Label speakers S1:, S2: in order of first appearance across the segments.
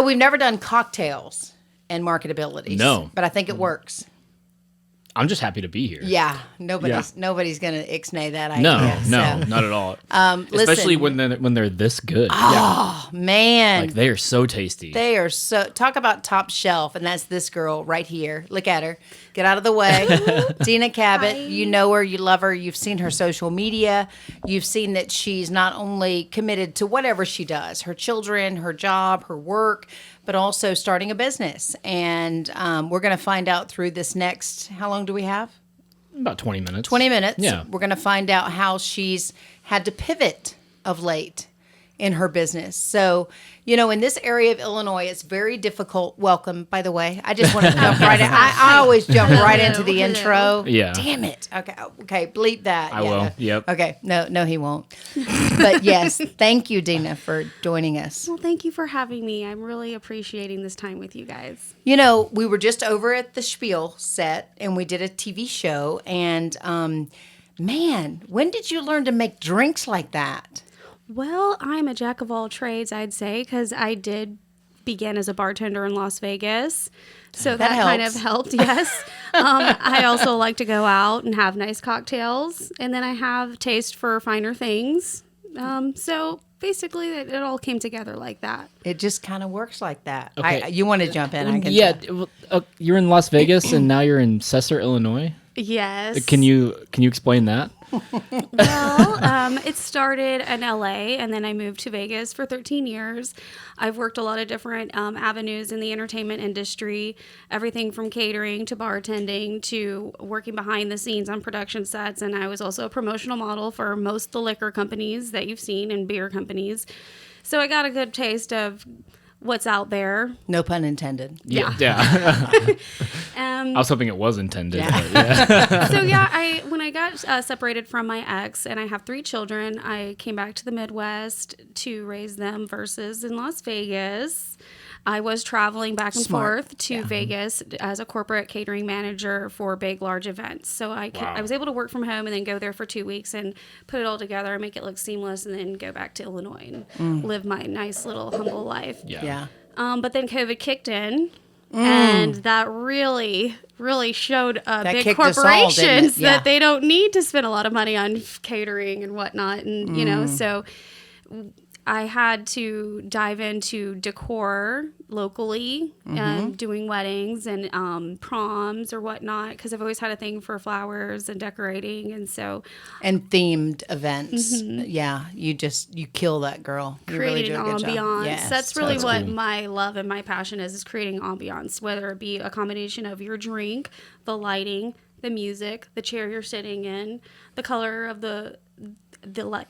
S1: So we've never done cocktails and marketabilities.
S2: No.
S1: But I think it works.
S2: I'm just happy to be here.
S1: Yeah. Nobody's going to ixnay that idea.
S2: No, not at all. Especially when they're this good.
S1: Oh, man.
S2: Like, they are so tasty.
S1: They are so, talk about top shelf, and that's this girl right here. Look at her. Get out of the way. Dena Kabat,
S3: Hi.
S1: you know her, you love her, you've seen her social media. You've seen that she's not only committed to whatever she does, her children, her job, her work, but also starting a business. And we're going to find out through this next, how long do we have?
S2: About 20 minutes.
S1: 20 minutes.
S2: Yeah.
S1: We're going to find out how she's had to pivot of late in her business. So, you know, in this area of Illinois, it's very difficult. Welcome, by the way. I just want to jump right in. I always jump right into the intro.
S2: Yeah.
S1: Damn it. Okay, bleep that.
S2: I will. Yep.
S1: Okay. No, he won't. But yes, thank you, Dena, for joining us.
S3: Well, thank you for having me. I'm really appreciating this time with you guys.
S1: You know, we were just over at the Spiel set, and we did a TV show. And, man, when did you learn to make drinks like that?
S3: Well, I'm a jack of all trades, I'd say, because I did begin as a bartender in Las Vegas. So that kind of helped, yes. I also like to go out and have nice cocktails. And then I have taste for finer things. So basically, it all came together like that.
S1: It just kind of works like that.
S2: Okay.
S1: You want to jump in? I can
S2: Yeah. You're in Las Vegas, and now you're in Sesser, Illinois.
S3: Yes.
S2: Can you explain that?
S3: Well, it started in LA, and then I moved to Vegas for 13 years. I've worked a lot of different avenues in the entertainment industry, everything from catering to bartending to working behind the scenes on production sets. And I was also a promotional model for most of the liquor companies that you've seen and beer companies. So I got a good taste of what's out there.
S1: No pun intended.
S2: Yeah. I was hoping it was intended.
S1: Yeah.
S2: But yeah.
S3: So when I got separated from my ex, and I have 3 children, I came back to the Midwest to raise them versus in Las Vegas. I was traveling back and forth to Vegas as a corporate catering manager for big, large events. So I was able to work from home and then go there for 2 weeks and put it all together and make it look seamless, and then go back to Illinois and live my nice little humble life.
S2: Yeah.
S3: But then COVID kicked in. And that really, really showed big corporations that they don't need to spend a lot of money on catering and whatnot. And, you know, so I had to dive into decor locally, doing weddings and proms or whatnot, because I've always had a thing for flowers and decorating. And so.
S1: And themed events. Yeah. You kill that, girl. You
S3: Creating
S1: really do a good
S3: ambiance.
S1: job. Yes,
S3: That's really what
S2: cool.
S3: my love and my passion is creating ambiance, whether it be a combination of your drink, the lighting, the music, the chair you're sitting in, the color of the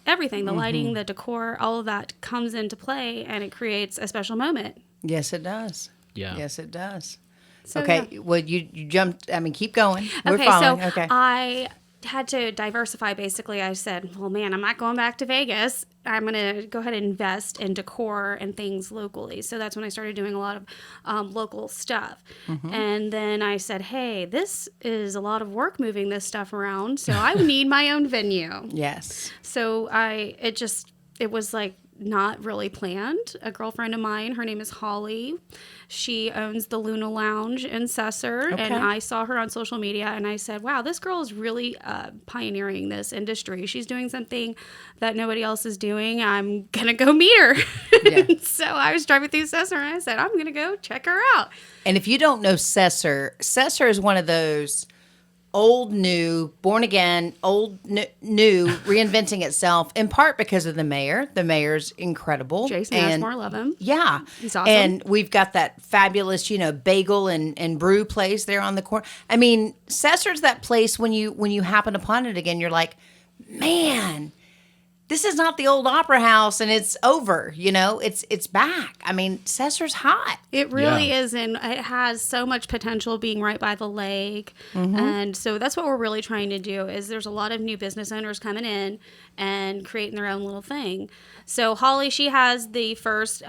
S3: everything, the lighting, the decor, all of that comes into play, and it creates a special moment.
S1: Yes, it does.
S2: Yeah.
S1: Yes, it does.
S3: So,
S1: okay.
S3: yeah.
S1: Well, you jumped. I mean, keep going. We're
S3: Okay,
S1: following.
S3: so I had to diversify. Basically, I said, well, man, I'm not going back to Vegas. I'm going to go ahead and invest in decor and things locally. So that's when I started doing a lot of local stuff. And then I said, hey, this is a lot of work moving this stuff around, so I need my own venue.
S1: Yes.
S3: So it was like not really planned. A girlfriend of mine, her name is Holly. She owns the Luna Lounge in Sesser, and I saw her on social media, and I said, wow, this girl is really pioneering this industry. She's doing something that nobody else is doing. I'm going to go meet her.
S1: Yeah.
S3: So I was driving through Sesser, and I said, I'm going to go check her out.
S1: And if you don't know Sesser is one of those old, new, born again, old, new, reinventing itself, in part because of the mayor. The mayor's incredible.
S3: Jason Ashmore, love him.
S1: Yeah.
S3: He's awesome.
S1: And we've got that fabulous, bagel and brew place there on the corner. I mean, Sesser's that place when you happen upon it again, you're like, man, this is not the old opera house and it's over, it's back. I mean, Sesser's hot.
S3: It really is, and it has so much potential being right by the lake. And so that's what we're really trying to do is there's a lot of new business owners coming in and creating their own little thing. So Holly, she has the first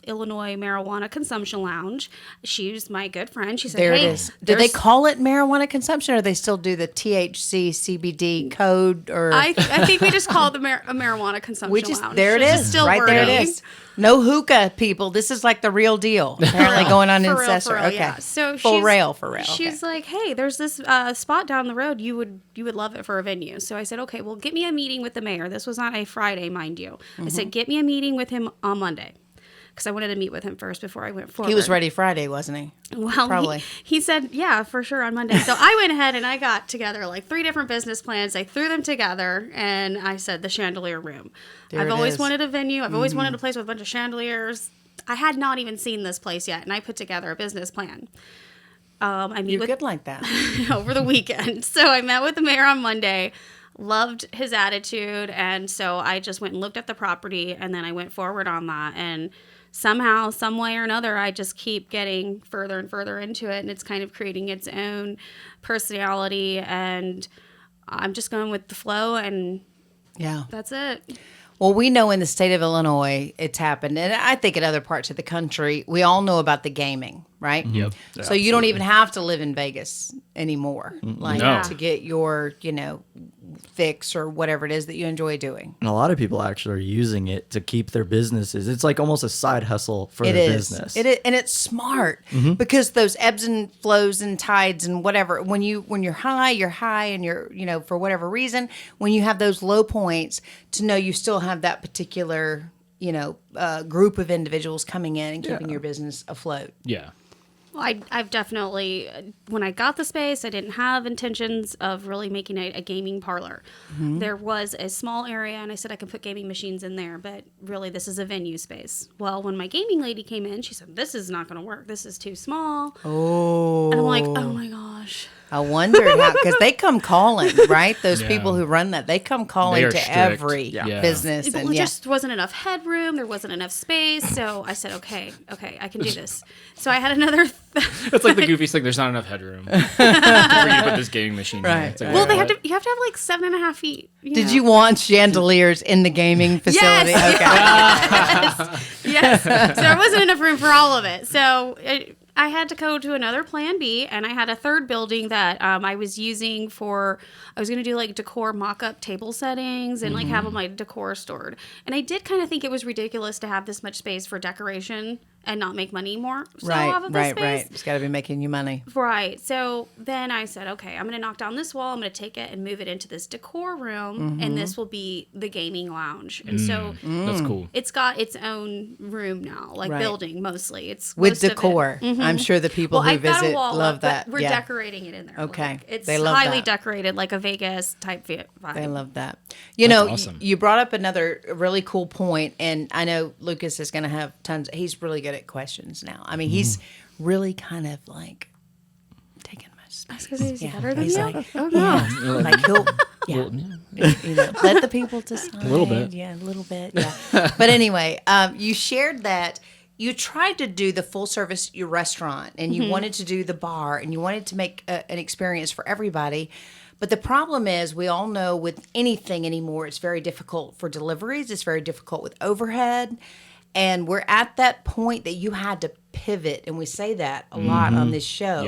S3: Illinois marijuana consumption lounge. She's my good friend. She said,
S1: There
S3: hey,
S1: it is. Do they call it marijuana consumption, or they still do the THC, CBD code? Or
S3: I think we just call it the marijuana marijuana consumption lounge.
S1: There it
S3: which
S1: is.
S3: Still
S1: Right
S3: working.
S1: there it is. No hookah, people. This is like the real deal. Apparently going on in Sesser.
S3: For real,
S1: Okay.
S3: yeah. So
S1: for real.
S3: She's like, hey, there's this spot down the road. You would love it for a venue. So I said, okay, well, get me a meeting with the mayor. This was on a Friday, mind you. I said, get me a meeting with him on Monday. Because I wanted to meet with him first before I went forward.
S1: He was ready Friday, wasn't he?
S3: Well,
S1: probably.
S3: He said, yeah, for sure on Monday. So I went ahead and I got together like 3 different business plans. I threw them together and I said the chandelier room. I've always wanted a venue. I've always wanted a place with a bunch of chandeliers. I had not even seen this place yet, and I put together a business plan.
S1: You're good like that.
S3: over the weekend. So I met with the mayor on Monday. Loved his attitude, and so I just went and looked at the property, and then I went forward on that. And somehow, some way or another, I just keep getting further and further into it, and it's kind of creating its own personality, and I'm just going with the flow, and that's it.
S1: Well, we know in the state of Illinois it's happened, and I think in other parts of the country, we all know about the gaming, right?
S2: Yep.
S1: So you don't even have to live in Vegas anymore, to get your, fix or whatever it is that you enjoy doing.
S4: And a lot of people actually are using it to keep their businesses. It's like almost a side hustle for their business.
S1: It is, and it's smart because those ebbs and flows and tides and whatever. When you're high, and you're for whatever reason. When you have those low points, to know you still have that particular group of individuals coming in and keeping your business afloat.
S2: Yeah.
S3: Well, I've definitely, when I got the space, I didn't have intentions of really making a gaming parlor. There was a small area, and I said I could put gaming machines in there, but really this is a venue space. Well, when my gaming lady came in, she said, this is not going to work. This is too small.
S1: Oh.
S3: And I'm like, oh my gosh.
S1: I wondered how, because they come calling, right? Those people who run that, they come calling to
S2: strict.
S1: every business.
S3: There just wasn't enough headroom. There wasn't enough space. So I said, okay, I can do this. So I had another.
S2: It's like the goofy thing. There's not enough headroom for you to put this gaming machine in. It's like,
S3: well, you have to have like 7.5 feet.
S1: Did you want chandeliers in the gaming facility?
S3: Yes.
S1: Okay.
S3: Yes. So there wasn't enough room for all of it. So I had to go to another plan B, and I had a third building that I was using I was going to do like decor mock-up table settings and like have all my decor stored. And I did kind of think it was ridiculous to have this much space for decoration and not make money more. Off of this space.
S1: Right. It's got to be making you money.
S3: Right. So then I said, okay, I'm going to knock down this wall. I'm going to take it and move it into this decor room, and this will be the gaming lounge. And so
S2: that's cool.
S3: it's got its own room now, like building mostly. It's
S1: with decor. I'm sure the people who visit love that.
S3: We're decorating it in there.
S1: Okay.
S3: Like, it's
S1: they love
S3: highly
S1: that.
S3: decorated, like a Vegas type vibe.
S1: They love that.
S2: That's awesome.
S1: You brought up another really cool point, and I know Lucas is going to have tons. He's really good at questions now. I mean, he's really kind of like taking my space.
S3: Because he's better than
S1: he's
S3: you?
S1: like,
S3: Oh, no.
S1: like he'll, let the people decide.
S2: A little bit.
S1: Yeah, a little bit. Yeah. But anyway, you shared that you tried to do the full service your restaurant, and you wanted to do the bar, and you wanted to make an experience for everybody. But the problem is, we all know with anything anymore, it's very difficult for deliveries. It's very difficult with overhead. And we're at that point that you had to pivot. And we say that a lot on this show.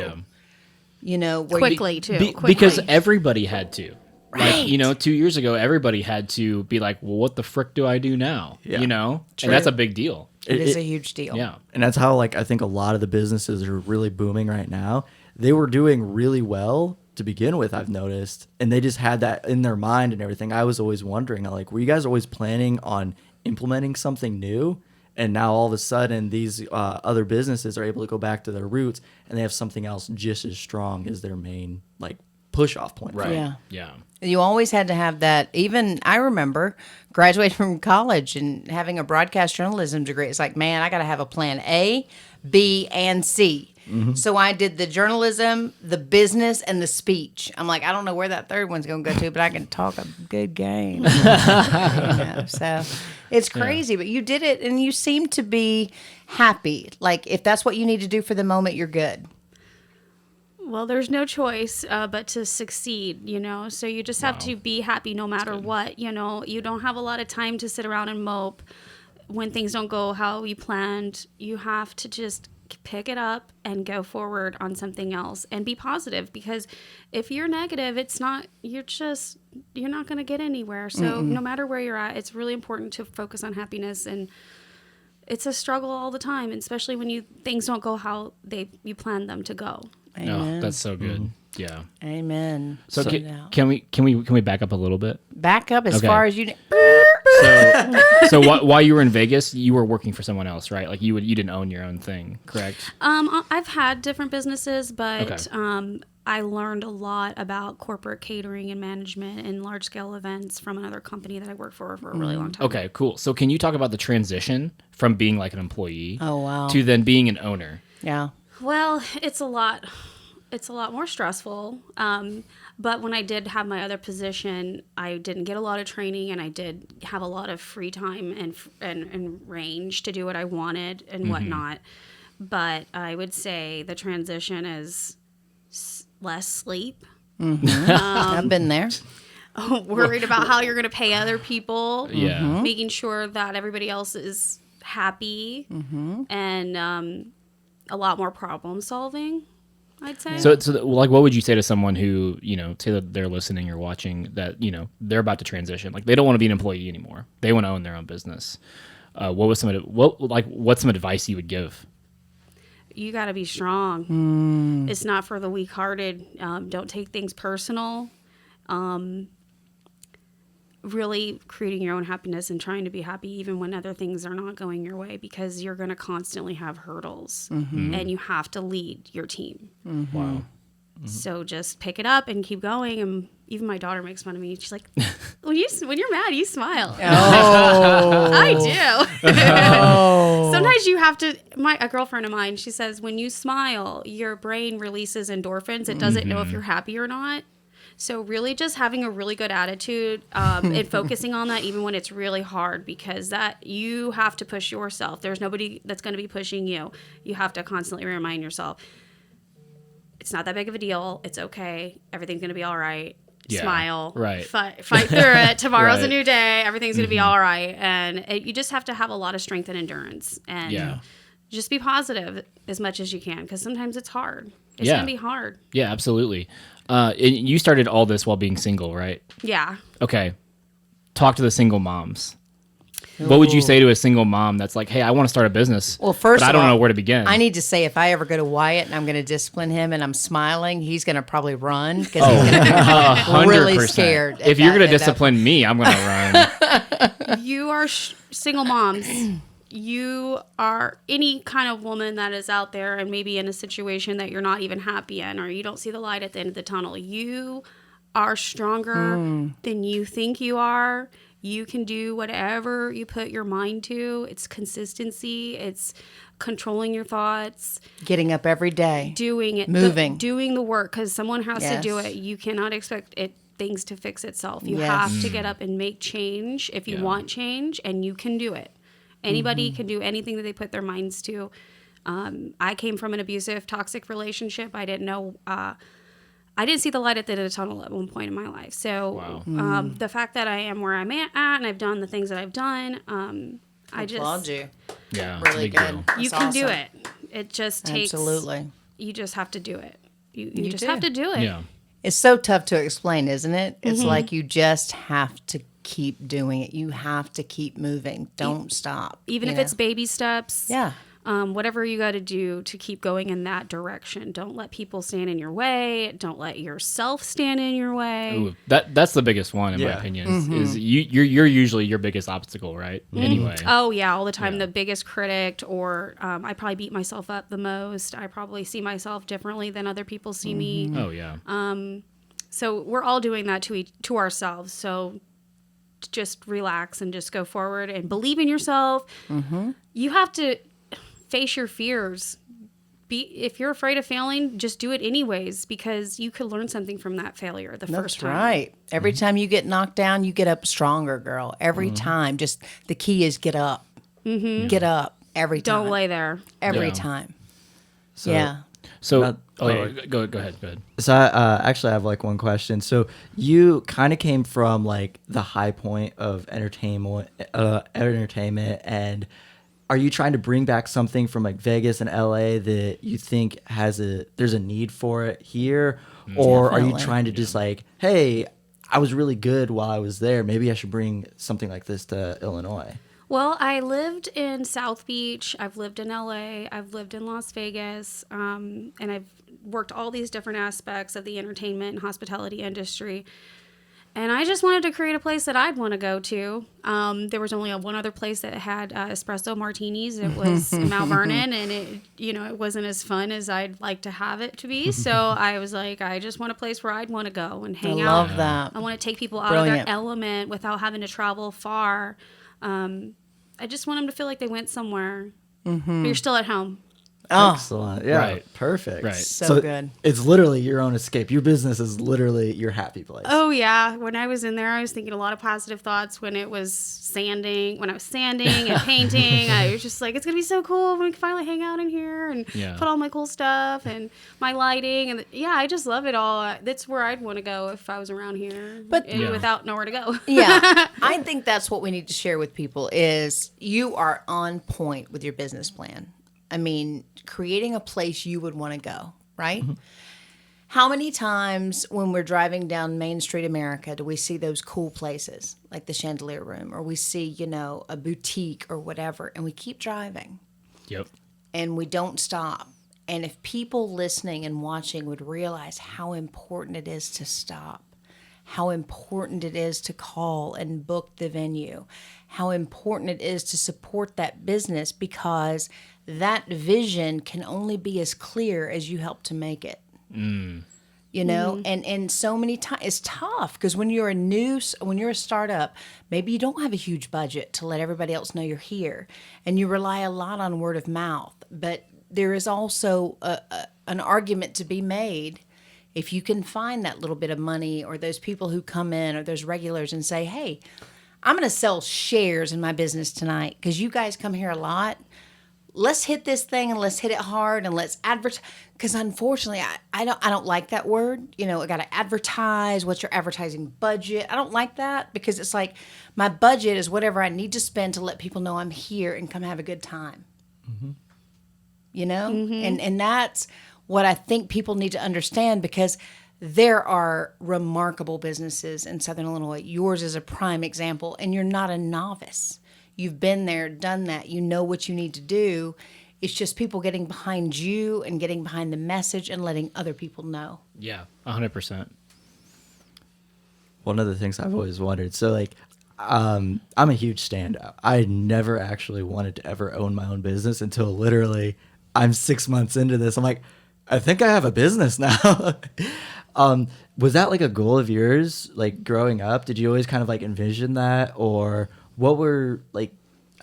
S2: Yeah.
S1: Where
S3: Quickly, too. Quickly.
S2: Because everybody had to.
S1: Right.
S2: Like, 2 years ago, everybody had to be like, well, what the frick do I do now?
S4: Yeah.
S2: And that's a big deal.
S1: It is a huge deal.
S2: Yeah.
S4: And that's how, I think a lot of the businesses are really booming right now. They were doing really well to begin with, I've noticed, and they just had that in their mind and everything. I was always wondering, were you guys always planning on implementing something new? And now all of a sudden, these other businesses are able to go back to their roots, and they have something else just as strong as their main push-off point.
S2: Right.
S1: Yeah. You always had to have that. Even I remember graduating from college and having a broadcast journalism degree. It's like, man, I got to have a plan A, B, and C. So I did the journalism, the business, and the speech. I'm like, I don't know where that third one's going to go to, but I can talk a good game. So it's crazy, but you did it, and you seem to be happy. Like, if that's what you need to do for the moment, you're good.
S3: Well, there's no choice but to succeed, So you just have to be happy no matter what, You don't have a lot of time to sit around and mope when things don't go how you planned. You have to just pick it up and go forward on something else and be positive, because if you're negative, you're not going to get anywhere. So no matter where you're at, it's really important to focus on happiness, and it's a struggle all the time, especially when things don't go how you planned them to go.
S1: Amen.
S2: Oh, that's so good. Yeah.
S1: Amen.
S2: So can we back up a little bit?
S1: Back up as far as you.
S2: So while you were in Vegas, you were working for someone else, right? Like you didn't own your own thing, correct?
S3: I've had different businesses, but
S2: Okay.
S3: I learned a lot about corporate catering and management and large scale events from another company that I worked for a really long time.
S2: Okay, cool. So can you talk about the transition from being like an employee
S1: to
S2: then being an owner?
S1: Yeah.
S3: Well, it's a lot more stressful. But when I did have my other position, I didn't get a lot of training, and I did have a lot of free time and range to do what I wanted and whatnot. But I would say the transition is less sleep.
S1: I've been there.
S3: Worried about how you're going to pay other people.
S2: Yeah.
S3: Making sure that everybody else is happy, and a lot more problem solving, I'd say.
S2: So like, what would you say to someone who, say that they're listening or watching that, they're about to transition, like they don't want to be an employee anymore, they want to own their own business? What's some advice you would give?
S3: You got to be strong. It's not for the weak-hearted. Don't take things personal. Really creating your own happiness and trying to be happy even when other things are not going your way, because you're going to constantly have hurdles, and you have to lead your team.
S2: Wow.
S3: So just pick it up and keep going. And even my daughter makes fun of me. She's like, when you're mad, you smile.
S1: Oh.
S3: I do.
S1: Oh.
S3: Sometimes you have to. A girlfriend of mine, she says, when you smile, your brain releases endorphins. It doesn't know if you're happy or not. So really just having a really good attitude and focusing on that even when it's really hard, because that you have to push yourself. There's nobody that's going to be pushing you. You have to constantly remind yourself, it's not that big of a deal. It's okay. Everything's going to be all right.
S2: Yeah,
S3: Smile.
S2: right.
S3: Fight through it. Tomorrow's a
S2: Right.
S3: new day. Everything's going to be all right. And you just have to have a lot of strength and endurance. And just be positive as much as you can, because sometimes it's hard. It's going to be hard.
S2: Yeah, absolutely. And you started all this while being single, right?
S3: Yeah.
S2: Okay. Talk to the single moms. What would you say to a single mom that's like, hey, I want to start a business,
S1: Well, first
S2: but I
S1: of
S2: don't
S1: all,
S2: know where to begin?
S1: I need to say, if I ever go to Wyatt and I'm going to discipline him and I'm smiling, he's going to probably run because he's going to be
S2: 100%.
S1: really scared.
S2: If you're going to discipline me, I'm going to run.
S3: You are single moms. You are any kind of woman that is out there and maybe in a situation that you're not even happy in, or you don't see the light at the end of the tunnel. You are stronger than you think you are. You can do whatever you put your mind to. It's consistency. It's controlling your thoughts.
S1: Getting up every day.
S3: Doing it.
S1: Moving.
S3: Doing the work, because someone has to do
S1: Yes.
S3: it. You cannot expect things to fix itself. You
S1: Yes.
S3: have to get up and make change if you want change, and you can do it. Anybody can do anything that they put their minds to. I came from an abusive, toxic relationship. I didn't know. I didn't see the light at the end of the tunnel at one point in my life. So the fact that I am where I'm at and I've done the things that I've done, I
S1: Applaud
S3: just
S1: you.
S2: Yeah.
S1: Really
S2: big
S1: good.
S2: deal.
S3: you
S1: That's
S3: can do
S1: awesome.
S3: it. It just takes.
S1: Absolutely.
S3: You just have to do it. You just
S1: do.
S3: have to do it.
S2: Yeah.
S1: It's so tough to explain, isn't it? It's like you just have to keep doing it. You have to keep moving. Don't stop.
S3: Even
S1: you
S3: if
S1: know?
S3: it's baby steps.
S1: Yeah.
S3: Whatever you got to do to keep going in that direction. Don't let people stand in your way. Don't let yourself stand in your way.
S2: Ooh, that's the biggest one in my
S4: Yeah.
S2: opinion. Is you're usually your biggest obstacle, right? Anyway.
S3: Oh yeah, all the time. The biggest critic, or I probably beat myself up the most. I probably see myself differently than other people see me.
S2: Oh yeah.
S3: So we're all doing that to ourselves. So just relax and just go forward and believe in yourself. You have to face your fears. If you're afraid of failing, just do it anyways, because you could learn something from that failure the first
S1: That's
S3: time.
S1: right. Every time you get knocked down, you get up stronger, girl. Every time. Just the key is get up. Get up every time.
S3: Don't lay there.
S1: Every
S2: Yeah.
S1: time.
S4: So,
S1: Yeah.
S2: So
S4: Oh,
S2: go ahead.
S4: So I actually have like one question. So you kind of came from like the high point of entertainment, and are you trying to bring back something from like Vegas and LA that you think there's a need for it here? Or are you
S1: Definitely.
S4: trying to just like, hey, I was really good while I was there. Maybe I should bring something like this to Illinois.
S3: Well, I lived in South Beach. I've lived in LA. I've lived in Las Vegas. And I've worked all these different aspects of the entertainment and hospitality industry. And I just wanted to create a place that I'd want to go to. There was only one other place that had espresso martinis. It was in Mount Vernon, and it wasn't as fun as I'd like to have it to be. So I was like, I just want a place where I'd want to go and hang out.
S1: I love that.
S3: I want to take people out of
S1: Brilliant.
S3: their element without having to travel far. I just want them to feel like they went somewhere, but you're still at home.
S1: Oh,
S4: Excellent. Yeah.
S2: Right.
S4: Perfect.
S2: Right.
S1: So good.
S4: It's literally your own escape. Your business is literally your happy place.
S3: Oh yeah. When I was in there, I was thinking a lot of positive thoughts. When I was sanding and painting, I was just like, it's gonna be so cool when we can finally hang out in here and put all my cool stuff and my lighting and I just love it all. That's where I'd want to go if I was around here, without nowhere to go.
S1: Yeah, I think that's what we need to share with people is you are on point with your business plan. I mean, creating a place you would want to go, right? Mm-hmm. How many times when we're driving down Main Street America do we see those cool places like the Chandelier Room or we see, a boutique or whatever, and we keep driving.
S2: Yep.
S1: And we don't stop. And if people listening and watching would realize how important it is to stop, how important it is to call and book the venue, how important it is to support that business because that vision can only be as clear as you help to make it. And so many times it's tough because when you're a startup, maybe you don't have a huge budget to let everybody else know you're here and you rely a lot on word of mouth, but there is also an argument to be made if you can find that little bit of money or those people who come in or those regulars and say, hey, I'm going to sell shares in my business tonight because you guys come here a lot. Let's hit this thing and let's hit it hard and let's advertise. Because unfortunately, I don't like that word. I got to advertise. What's your advertising budget? I don't like that because it's like my budget is whatever I need to spend to let people know I'm here and come have a good time. And that's what I think people need to understand because there are remarkable businesses in Southern Illinois. Yours is a prime example, and you're not a novice. You've been there, done that. You know what you need to do. It's just people getting behind you and getting behind the message and letting other people know.
S2: Yeah, 100%.
S4: One of the things I've always wondered, so like, I'm a huge standout. I never actually wanted to ever own my own business until literally I'm 6 months into this. I'm like, I think I have a business now. Was that like a goal of yours, like growing up? Did you always kind of like envision that, or what were like,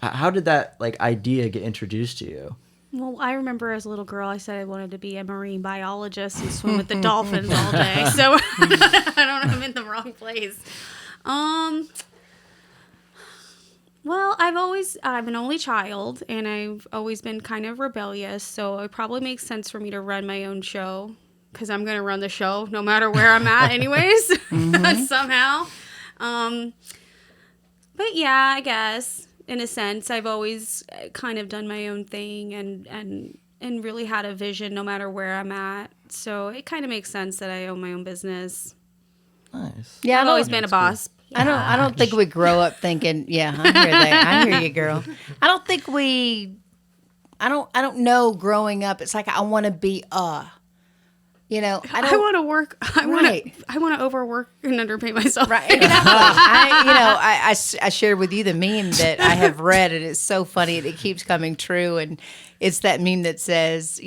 S4: how did that like idea get introduced to you?
S3: Well, I remember as a little girl, I said I wanted to be a marine biologist and swim with the dolphins all day. So I don't know, I'm in the wrong place. Well, I'm an only child, and I've always been kind of rebellious, so it probably makes sense for me to run my own show, because I'm going to run the show no matter where I'm at anyways, somehow. But yeah, I guess, in a sense, I've always kind of done my own thing and really had a vision no matter where I'm at, so it kind of makes sense that I own my own business.
S4: Nice.
S1: Yeah,
S3: I've always been a boss.
S1: I don't think we grow up thinking, I hear that. I hear you, girl. I don't think I don't know growing up. It's like I want to be I
S3: want to work. I want to overwork and underpay myself.
S1: Right. I shared with you the meme that I have read, and it's so funny, and it keeps coming true. And it's that meme that says,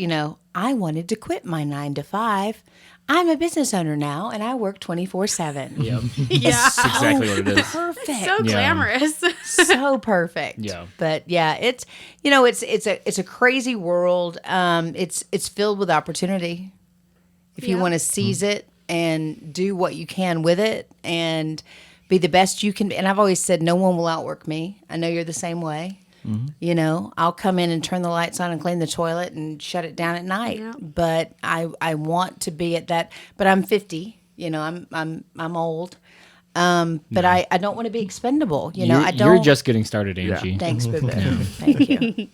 S1: I wanted to quit my 9 to 5. I'm a business owner now, and I work 24/7.
S2: Yep.
S3: Yeah.
S2: That's exactly what it is.
S1: Perfect.
S3: So glamorous.
S1: So perfect.
S2: Yeah.
S1: But yeah, it's it's a crazy world. It's filled with opportunity. If you want to seize it and do what you can with it and be the best you can be. And I've always said, no one will outwork me. I know you're the same way. Mm-hmm. I'll come in and turn the lights on and clean the toilet and shut it down at night. Yeah. But I want to be at that. But I'm 50. I'm old. But I don't want to be expendable. You know, I don't.
S2: You're just getting started, Angie.
S4: Yeah.
S1: Thanks, boo boo. Thank you.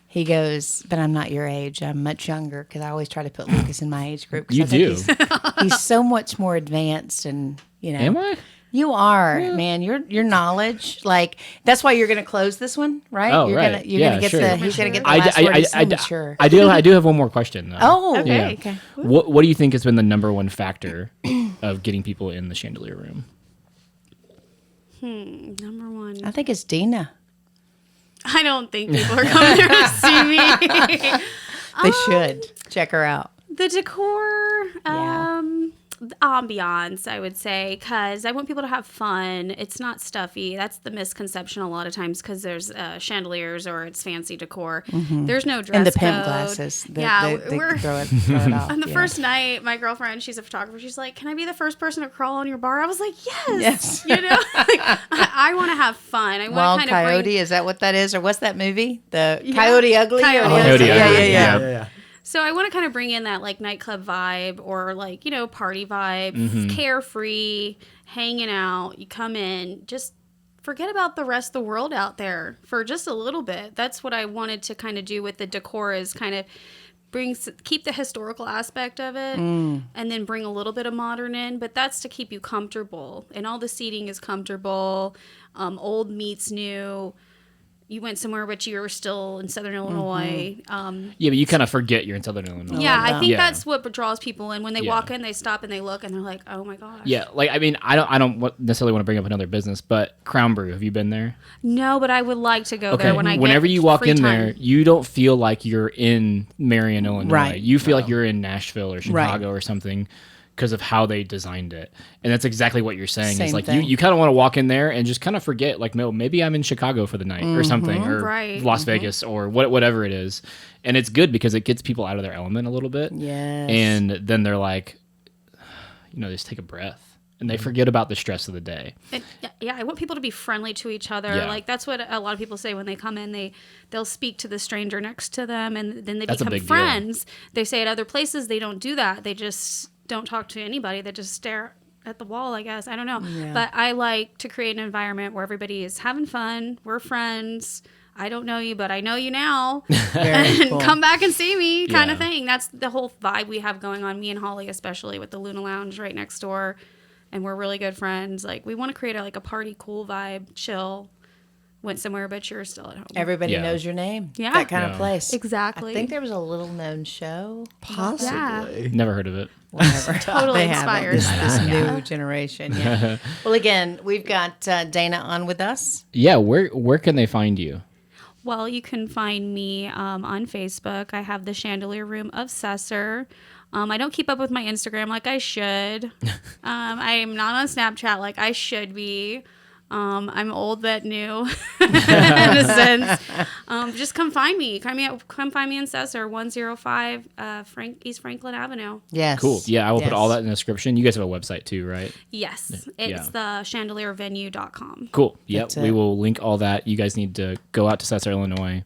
S1: He goes, but I'm not your age. I'm much younger because I always try to put Lucas in my age group. 'Cause
S2: You
S1: I think
S2: do.
S1: He's so much more advanced, and you know.
S2: Am I?
S1: You are, man. Your knowledge, like that's why you're going to close this one, right?
S2: Oh,
S1: you're
S2: right.
S1: Gonna, you're
S2: Yeah,
S1: gonna get
S2: sure.
S1: the. He's going to get the last word. He's so mature.
S2: I do have one more question though.
S1: Oh,
S3: Okay.
S2: Yeah.
S1: okay.
S2: What do you think has been the number one factor of getting people in the chandelier room?
S3: Number one.
S1: I think it's Dena.
S3: I don't think people are coming there to see me.
S1: They should check her out.
S3: The decor,
S1: Yeah.
S3: the ambiance, I would say, because I want people to have fun. It's not stuffy. That's the misconception a lot of times because there's chandeliers or it's fancy decor. There's no dress
S1: And the pimp
S3: code.
S1: glasses.
S3: Yeah,
S1: they
S3: we're
S1: throw it off.
S3: on the
S1: yeah.
S3: first night. My girlfriend, she's a photographer. She's like, "Can I be the first person to crawl on your bar?" I was like, "Yes."
S1: Yes.
S3: You know, I want to have fun. I want
S1: Wild
S3: to kind of
S1: Coyote,
S3: bring.
S1: is that what that is? Or what's that movie? The Coyote Ugly?
S3: Coyote
S1: Or-
S2: Ugly.
S1: Yeah.
S4: Yeah.
S3: So I want to kind of bring in that like nightclub vibe or like, you know, party vibe, carefree, hanging out. You come in, just forget about the rest of the world out there for just a little bit. That's what I wanted to kind of do with the decor is kind of keep the historical aspect of it and then bring a little bit of modern in, but that's to keep you comfortable. And all the seating is comfortable. Old meets new. You went somewhere, but you were still in Southern Illinois.
S2: Yeah, but you kind of forget you're in Southern Illinois.
S3: Yeah, I think
S2: Yeah.
S3: that's what draws people in. When they
S2: Yeah.
S3: walk in, they stop and they look, and they're like, "Oh my gosh!"
S2: Yeah, like I mean, I don't necessarily want to bring up another business, but Crown Brew, have you been there?
S3: No, but I would like to go there when I
S2: Whenever
S3: get
S2: you walk
S3: free
S2: in
S3: time.
S2: there, you don't feel like you're in Marion, Illinois.
S1: Right.
S2: You feel like you're in Nashville or Chicago or something because of how they designed it. And that's exactly what you're saying.
S1: Same
S2: Is like
S1: thing.
S2: you kind of want to walk in there and just kind of forget, like, no, maybe I'm in Chicago for the night or something, or
S3: Right.
S2: Las Vegas or whatever it is. And it's good because it gets people out of their element a little bit.
S1: Yes.
S2: And then they're like, you know, they just take a breath and they forget about the stress of the day.
S3: And, yeah, I want people to be friendly to each other.
S2: Yeah.
S3: Like that's what a lot of people say when they come in. They'll speak to the stranger next to them, and then they
S2: That's a
S3: become
S2: big deal.
S3: friends. They say at other places they don't do that. They just don't talk to anybody. They just stare at the wall, I guess. I don't know.
S1: Yeah.
S3: But I like to create an environment where everybody is having fun. We're friends. I don't know you, but I know you now.
S1: Very
S3: And
S1: cool.
S3: come back and see me kind
S2: Yeah.
S3: of thing. That's the whole vibe we have going on, me and Holly, especially with the Luna Lounge right next door. And we're really good friends. Like we want to create a party, cool vibe, chill. Went somewhere, but you're still at home.
S1: Everybody
S2: Yeah.
S1: knows your name.
S3: Yeah.
S1: That kind of
S2: Yeah.
S1: place.
S3: Exactly.
S1: I think there was a little known show.
S4: Possibly.
S2: Never heard of it.
S1: Whatever.
S3: Totally
S1: They haven't.
S3: inspired
S1: This,
S3: by
S1: this
S3: that,
S1: new
S3: yeah.
S1: generation. Yeah. Well, again, we've got Dana on with us.
S2: Yeah, where can they find you?
S3: Well, you can find me on Facebook. I have the Chandelier Room of Sesser. I don't keep up with my Instagram like I should. I am not on Snapchat like I should be. I'm old but new in a sense. Just come find me. Come find me in Sesser, 105 East Franklin Avenue.
S1: Yes.
S2: Cool. Yeah, I will put all
S1: Yes.
S2: that in the description. You guys have a website too, right?
S3: Yes, it's the chandeliervenue.com.
S2: Cool. Yep.
S1: That's
S2: We
S1: it.
S2: will link all that. You guys need to go out to Sesser, Illinois.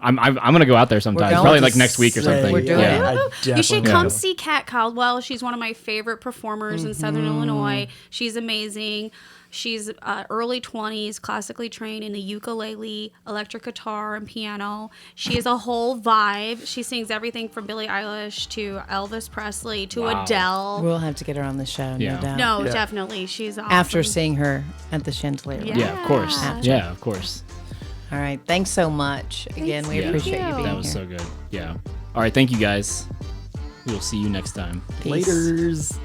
S2: I'm gonna go out there sometime.
S1: going
S2: Probably
S1: to
S2: like next week or
S4: say,
S2: something.
S1: We're doing
S2: yeah.
S1: it.
S4: I
S3: You
S4: definitely
S3: should
S4: will.
S3: come see Kat Caldwell. She's one of my favorite performers in Southern Illinois. She's amazing. She's early 20s, classically trained in the ukulele, electric guitar, and piano. She is a whole vibe. She sings everything from Billie Eilish to Elvis Presley to
S2: Wow.
S3: Adele.
S1: We'll have to get her on the show,
S2: Yeah.
S1: no doubt.
S3: No,
S4: Yeah.
S3: definitely. She's awesome.
S1: After seeing her at the Chandelier.
S3: Yeah.
S2: Yeah, of course. Yeah, of course.
S1: All right. Thanks so much. Again, we
S2: Yeah.
S1: appreciate you
S3: you.
S1: being
S2: That was
S1: here.
S2: so good. Yeah. All right. Thank you guys. We'll see you next time.
S1: Peace.
S4: Laters.